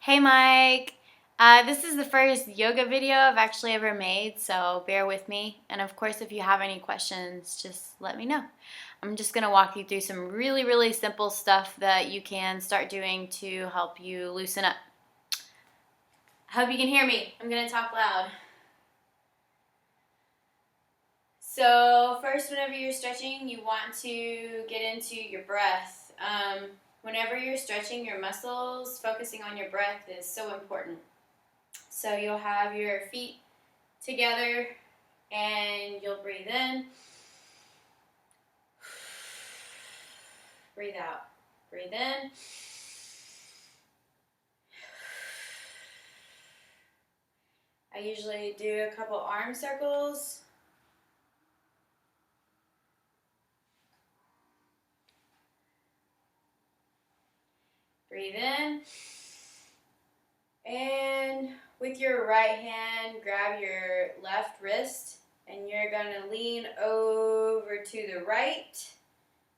Hey Mike, this is the first yoga video I've actually ever made, so bear with me. And of course, if you have any questions, just let me know. I'm just going to walk you through some really simple stuff that you can start doing to help you loosen up. I hope you can hear me. I'm going to talk loud. So first, whenever you're stretching, you want to get into your breath. Whenever you're stretching your muscles, focusing on your breath is so important. So you'll have your feet together and you'll breathe in, breathe out, breathe in, I usually do a couple arm circles. Breathe in. And with your right hand, grab your left wrist and you're going to lean over to the right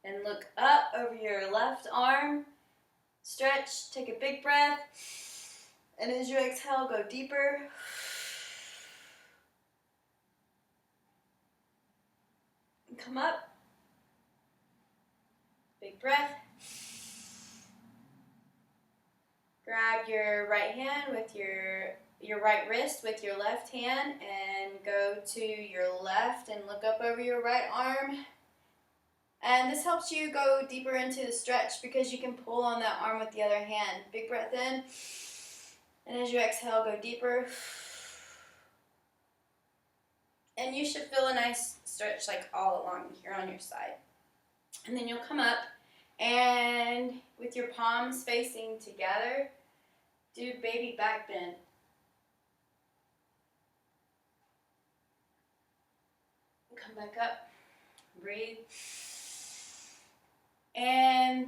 and look up over your left arm. Stretch, take a big breath. And as you exhale, go deeper. And come up. Big breath. Grab your right hand with your right wrist with your left hand and go to your left and look up over your right arm. And this helps you go deeper into the stretch because you can pull on that arm with the other hand. Big breath in. And as you exhale, go deeper. And you should feel a nice stretch like all along here on your side. And then you'll come up and with your palms facing together, do baby back bend. Come back up, breathe. And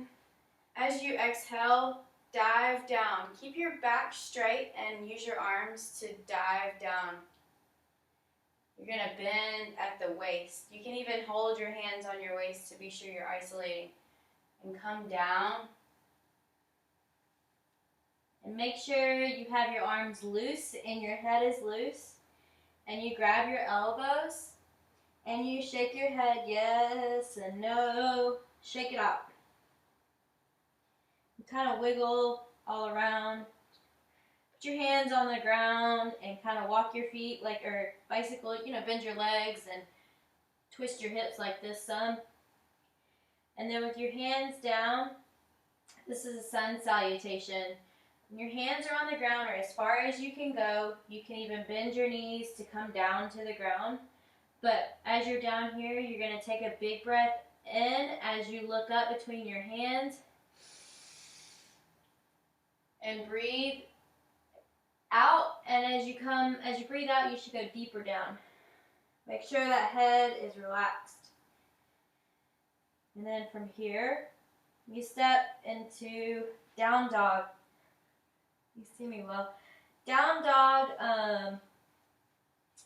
as you exhale, dive down. Keep your back straight and use your arms to dive down. You're going to bend at the waist. You can even hold your hands on your waist to be sure you're isolating. And come down. And make sure you have your arms loose and your head is loose. And you grab your elbows and you shake your head yes and no. Shake it out. You kind of wiggle all around. Put your hands on the ground and kind of walk your feet like or bicycle, bend your legs and twist your hips like this some. And then with your hands down, this is a sun salutation. When your hands are on the ground or as far as you can go, you can even bend your knees to come down to the ground. But as you're down here, you're going to take a big breath in as you look up between your hands. And breathe out, and as you breathe out, you should go deeper down. Make sure that head is relaxed. And then from here, you step into down dog. You see me well. Down dog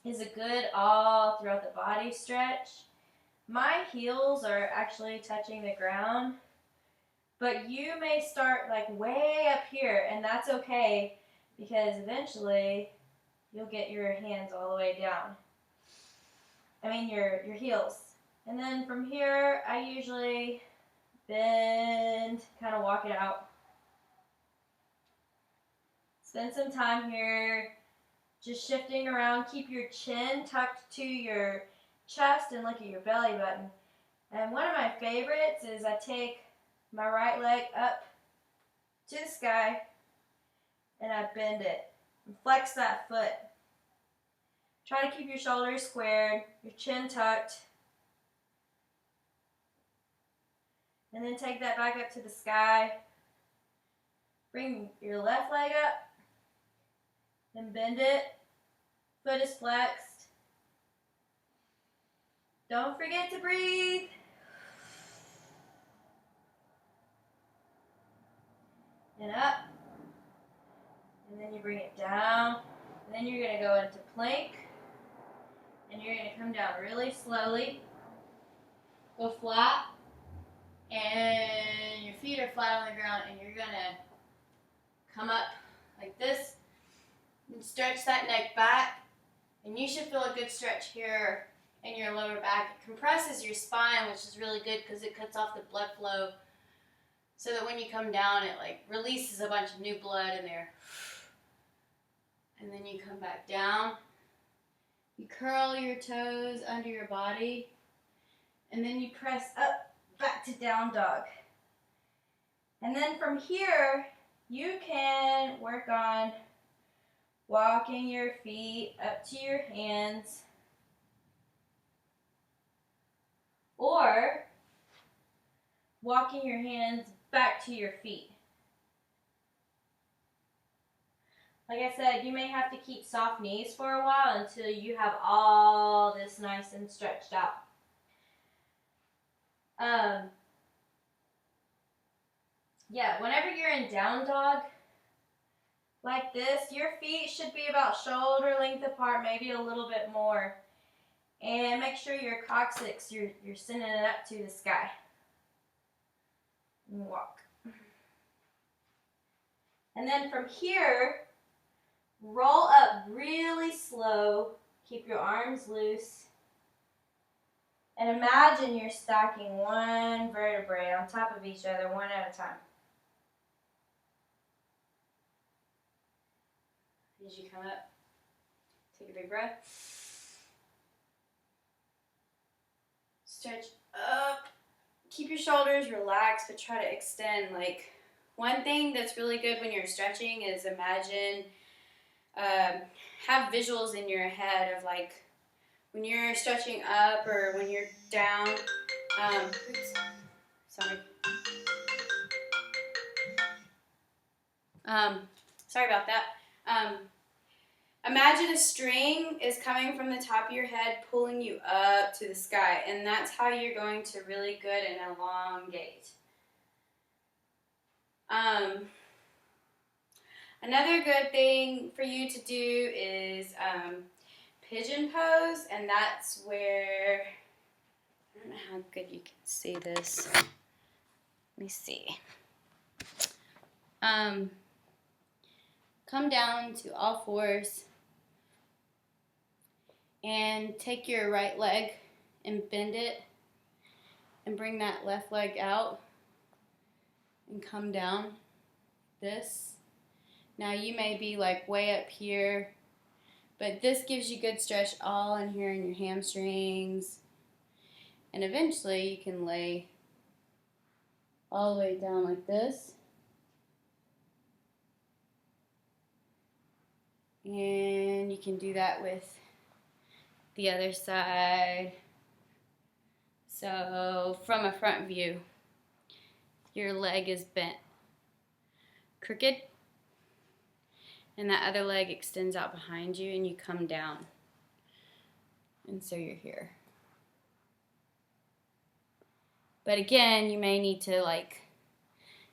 is a good all throughout the body stretch. My heels are actually touching the ground, but you may start like way up here, and that's okay because eventually you'll get your hands all the way down. Your heels. And then from here, I usually bend, kind of walk it out. Spend some time here just shifting around. Keep your chin tucked to your chest and look at your belly button. And one of my favorites is I take my right leg up to the sky and I bend it and flex that foot. Try to keep your shoulders squared, your chin tucked. And then take that back up to the sky. Bring your left leg up. Then bend it. Foot is flexed. Don't forget to breathe. And up. And then you bring it down. And then you're going to go into plank. And you're going to come down really slowly. Go flat. And your feet are flat on the ground. And you're going to come up like this, and stretch that neck back, and you should feel a good stretch here in your lower back. It compresses your spine, which is really good because it cuts off the blood flow so that when you come down, it like releases a bunch of new blood in there. And then you come back down. You curl your toes under your body, and then you press up back to down dog. And then from here, you can work on walking your feet up to your hands, or walking your hands back to your feet. Like I said, you may have to keep soft knees for a while until you have all this nice and stretched out. Yeah, whenever you're in down dog like this, your feet should be about shoulder length apart, maybe a little bit more. And make sure your coccyx, you're sending it up to the sky. And walk. And then from here, roll up really slow. Keep your arms loose. And imagine you're stacking one vertebrae on top of each other, one at a time. As you come up, take a big breath. Stretch up. Keep your shoulders relaxed, but try to extend. Like, one thing that's really good when you're stretching is imagine, have visuals in your head of like when you're stretching up or when you're down. Oops, sorry. Sorry about that. Imagine a string is coming from the top of your head, pulling you up to the sky, and that's how you're going to really good and elongate. Another good thing for you to do is pigeon pose, and that's where, I don't know how good you can see this. Let me see. Come down to all fours and take your right leg and bend it and bring that left leg out and come down this. Now you may be like way up here, but this gives you good stretch all in here in your hamstrings, and eventually you can lay all the way down like this. And you can do that with the other side. So from a front view, your leg is bent crooked, and that other leg extends out behind you, and you come down. And so you're here. But again, you may need to like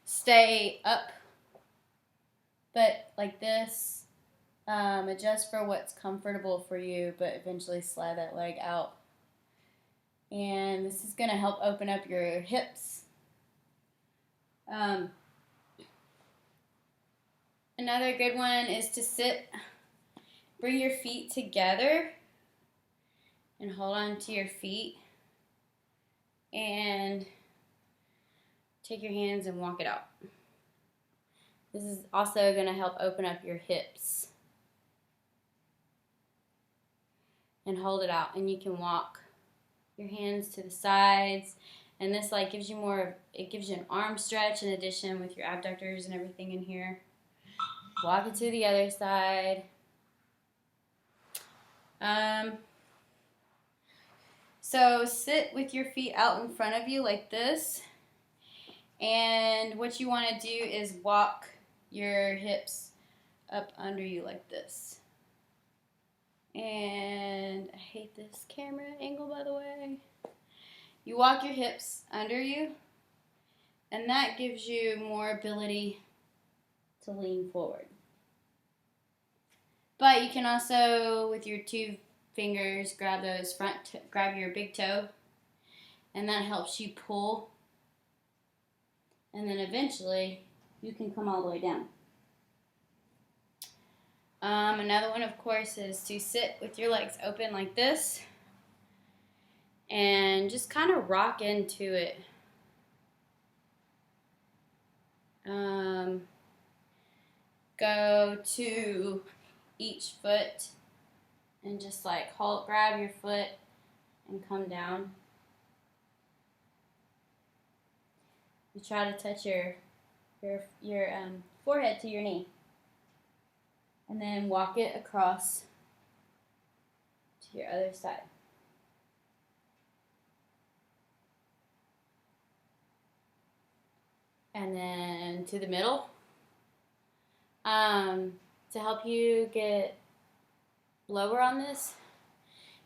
stay up, but like this. Adjust for what's comfortable for you, but eventually slide that leg out. And this is going to help open up your hips. Another good one is to sit, bring your feet together, and hold on to your feet. And take your hands and walk it out. This is also going to help open up your hips. And hold it out, and you can walk your hands to the sides, and this like gives you more, it gives you an arm stretch in addition with your abductors and everything in here. Walk it to the other side. So sit with your feet out in front of you like this, and what you want to do is walk your hips up under you like this. And I hate this camera angle, by the way. You walk your hips under you, and that gives you more ability to lean forward. But you can also, with your two fingers, grab those grab your big toe, and that helps you pull. And then eventually, you can come all the way down. Another one, of course, is to sit with your legs open like this and just kind of rock into it. Go to each foot and just like grab your foot and come down. You try to touch your forehead to your knee, and then walk it across to your other side. And then to the middle. To help you get lower on this,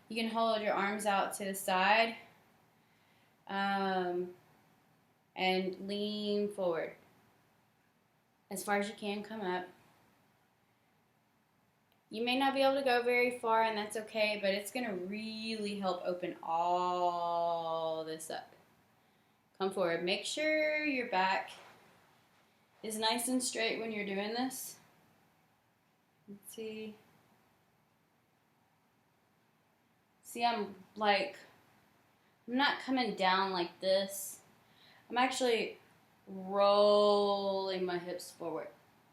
you can hold your arms out to the side and lean forward as far as you can. Come up. You may not be able to go very far, and that's okay, but it's going to really help open all this up. Come forward. Make sure your back is nice and straight when you're doing this. Let's see. See, I'm not coming down like this. I'm actually rolling my hips forward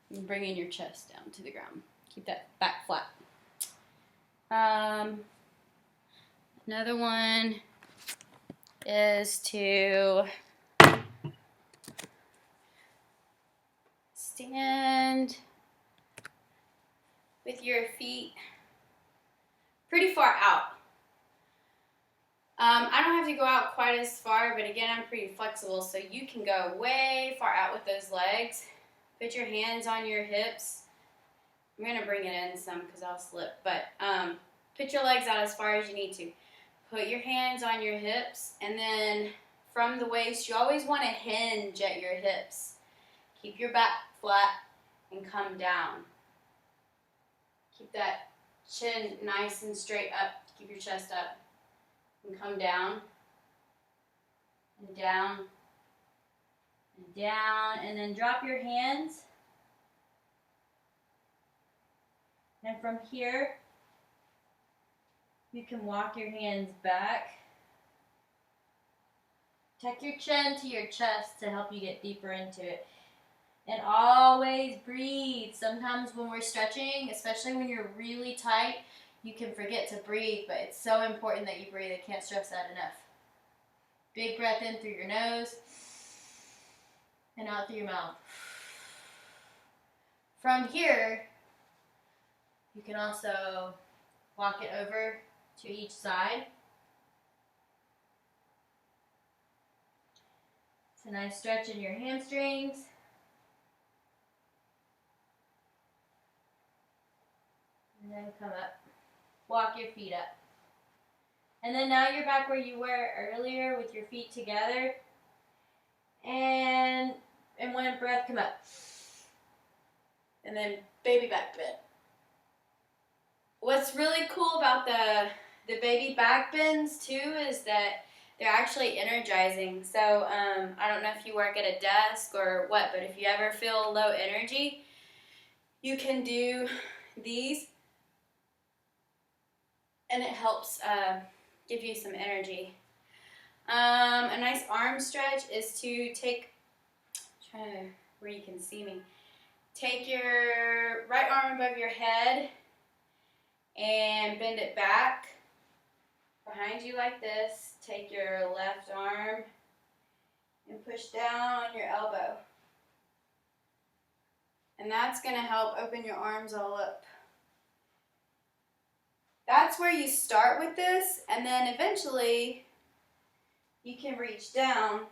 and bringing your chest down to the ground. Keep that back flat. Another one is to stand with your feet pretty far out. I don't have to go out quite as far, but again, I'm pretty flexible, so you can go way far out with those legs. Put your hands on your hips. I'm going to bring it in some because I'll slip, but put your legs out as far as you need to. Put your hands on your hips, and then from the waist, you always want to hinge at your hips. Keep your back flat and come down. Keep that chin nice and straight up. Keep your chest up. And come down. And down. And down. And then drop your hands. And from here, you can walk your hands back. Tuck your chin to your chest to help you get deeper into it. And always breathe. Sometimes when we're stretching, especially when you're really tight, you can forget to breathe, but it's so important that you breathe. I can't stress that enough. Big breath in through your nose and out through your mouth. From here, you can also walk it over to each side. It's a nice stretch in your hamstrings. And then come up. Walk your feet up. And then now you're back where you were earlier with your feet together. And one breath, come up. And then baby back bend. What's really cool about the baby back bends too is that they're actually energizing. So I don't know if you work at a desk or what, but if you ever feel low energy, you can do these. And it helps give you some energy. A nice arm stretch is to where you can see me. Take your right arm above your head and bend it back behind you like this. Take your left arm and push down on your elbow. And that's going to help open your arms all up. That's where you start with this, and then eventually you can reach down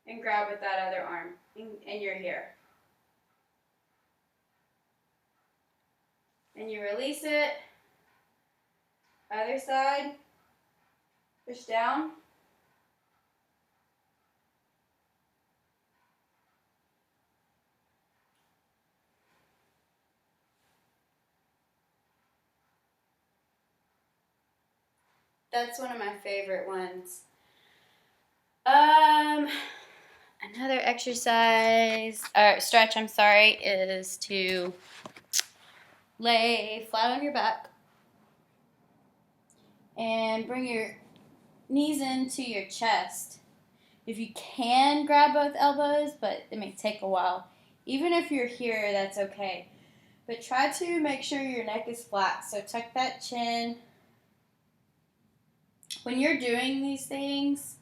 and grab with that other arm, and you're here. And you release it. Other side. Push down. That's one of my favorite ones. Another exercise, or stretch, is to lay flat on your back and bring your knees into your chest. If you can, grab both elbows, but it may take a while. Even if you're here, that's okay. But try to make sure your neck is flat. So tuck that chin. When you're doing these things,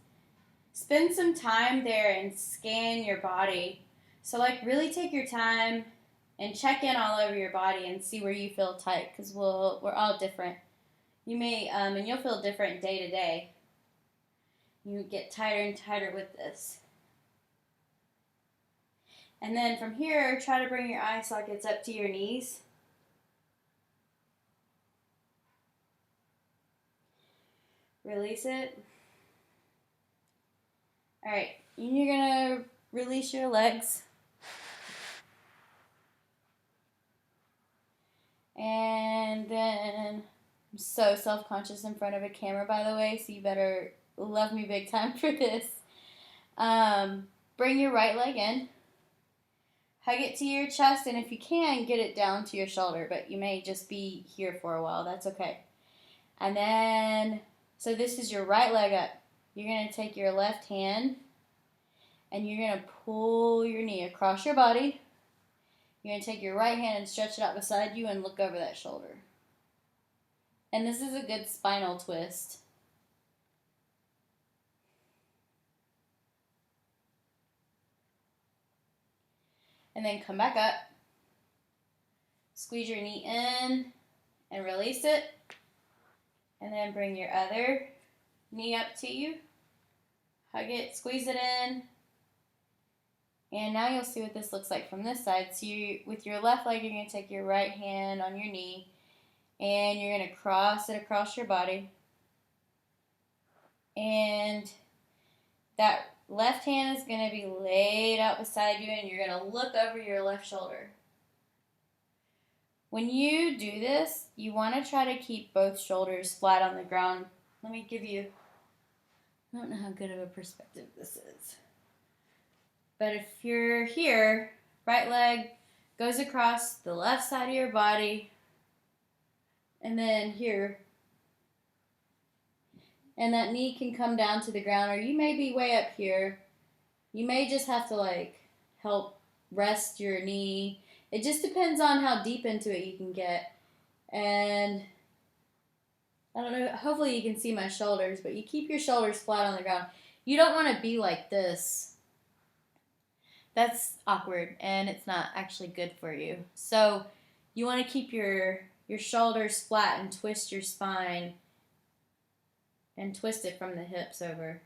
spend some time there and scan your body. So like really take your time and check in all over your body and see where you feel tight, because we're all different. You may, and you'll feel different day to day. You get tighter and tighter with this. And then from here, try to bring your eye sockets up to your knees. Release it. Alright, you're going to release your legs. And then, I'm so self-conscious in front of a camera, by the way, so you better love me big time for this. Bring your right leg in. Hug it to your chest, and if you can, get it down to your shoulder, but you may just be here for a while. That's okay. And then, so this is your right leg up. You're going to take your left hand, and you're going to pull your knee across your body. You're going to take your right hand and stretch it out beside you and look over that shoulder. And this is a good spinal twist. And then come back up. Squeeze your knee in and release it. And then bring your other knee up to you. Hug it, squeeze it in. And now you'll see what this looks like from this side. So with your left leg, you're going to take your right hand on your knee. And you're going to cross it across your body. And that left hand is going to be laid out beside you, and you're going to look over your left shoulder. When you do this, you want to try to keep both shoulders flat on the ground. Let me give you, I don't know how good of a perspective this is. But if you're here, right leg goes across the left side of your body, and then here. And that knee can come down to the ground, or you may be way up here. You may just have to help rest your knee. It just depends on how deep into it you can get. And I don't know, hopefully you can see my shoulders, but you keep your shoulders flat on the ground. You don't want to be like this. That's awkward, and it's not actually good for you. So you want to keep your shoulders flat and twist your spine. And twist it from the hips over.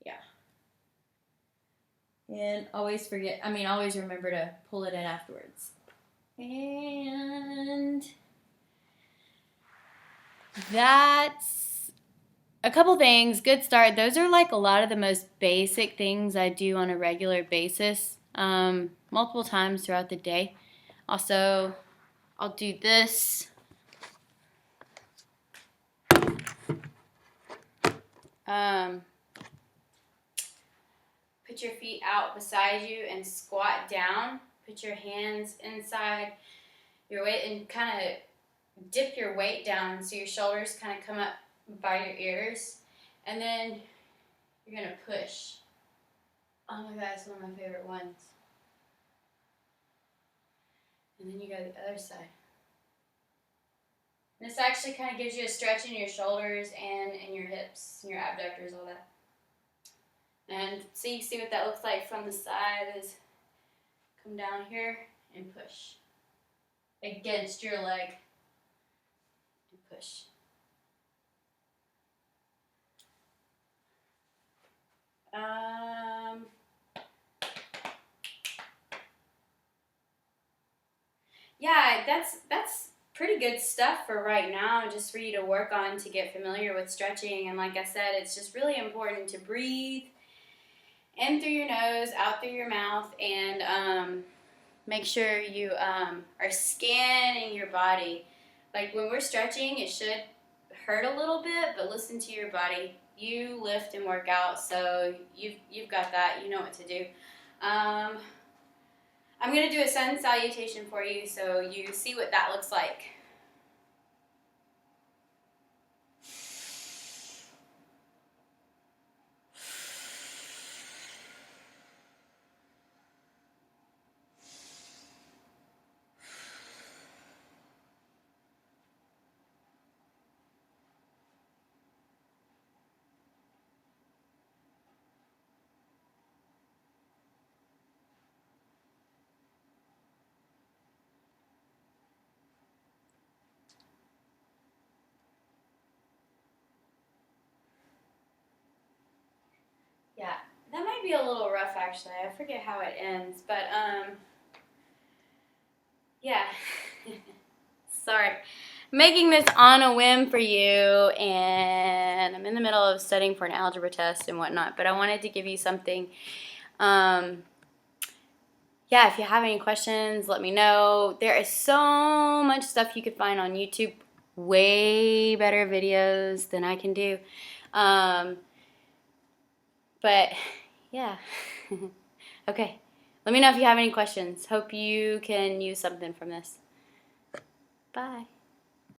Yeah. And always remember to pull it in afterwards. And that's a couple things. Good start. Those are a lot of the most basic things I do on a regular basis, multiple times throughout the day. Also, I'll do this. Put your feet out beside you and squat down. Put your hands inside your weight and kind of dip your weight down so your shoulders kind of come up by your ears. And then you're going to push. Oh my God, it's one of my favorite ones. And then you go to the other side. And this actually kind of gives you a stretch in your shoulders and in your hips, and your abductors, all that. And so you see what that looks like from the side is come down here and push against your leg and push. Yeah, that's pretty good stuff for right now, just for you to work on to get familiar with stretching. And like I said, it's just really important to breathe in through your nose, out through your mouth, and make sure you are scanning your body. Like when we're stretching, it should hurt a little bit, but listen to your body. You lift and work out, so you've got that. You know what to do. I'm going to do a sun salutation for you so you see what that looks like. Yeah, that might be a little rough actually. I forget how it ends, but yeah. Sorry. Making this on a whim for you, and I'm in the middle of studying for an algebra test and whatnot, but I wanted to give you something. Yeah, if you have any questions, let me know. There is so much stuff you could find on YouTube, way better videos than I can do. But yeah. Okay. Let me know if you have any questions. Hope you can use something from this. Bye.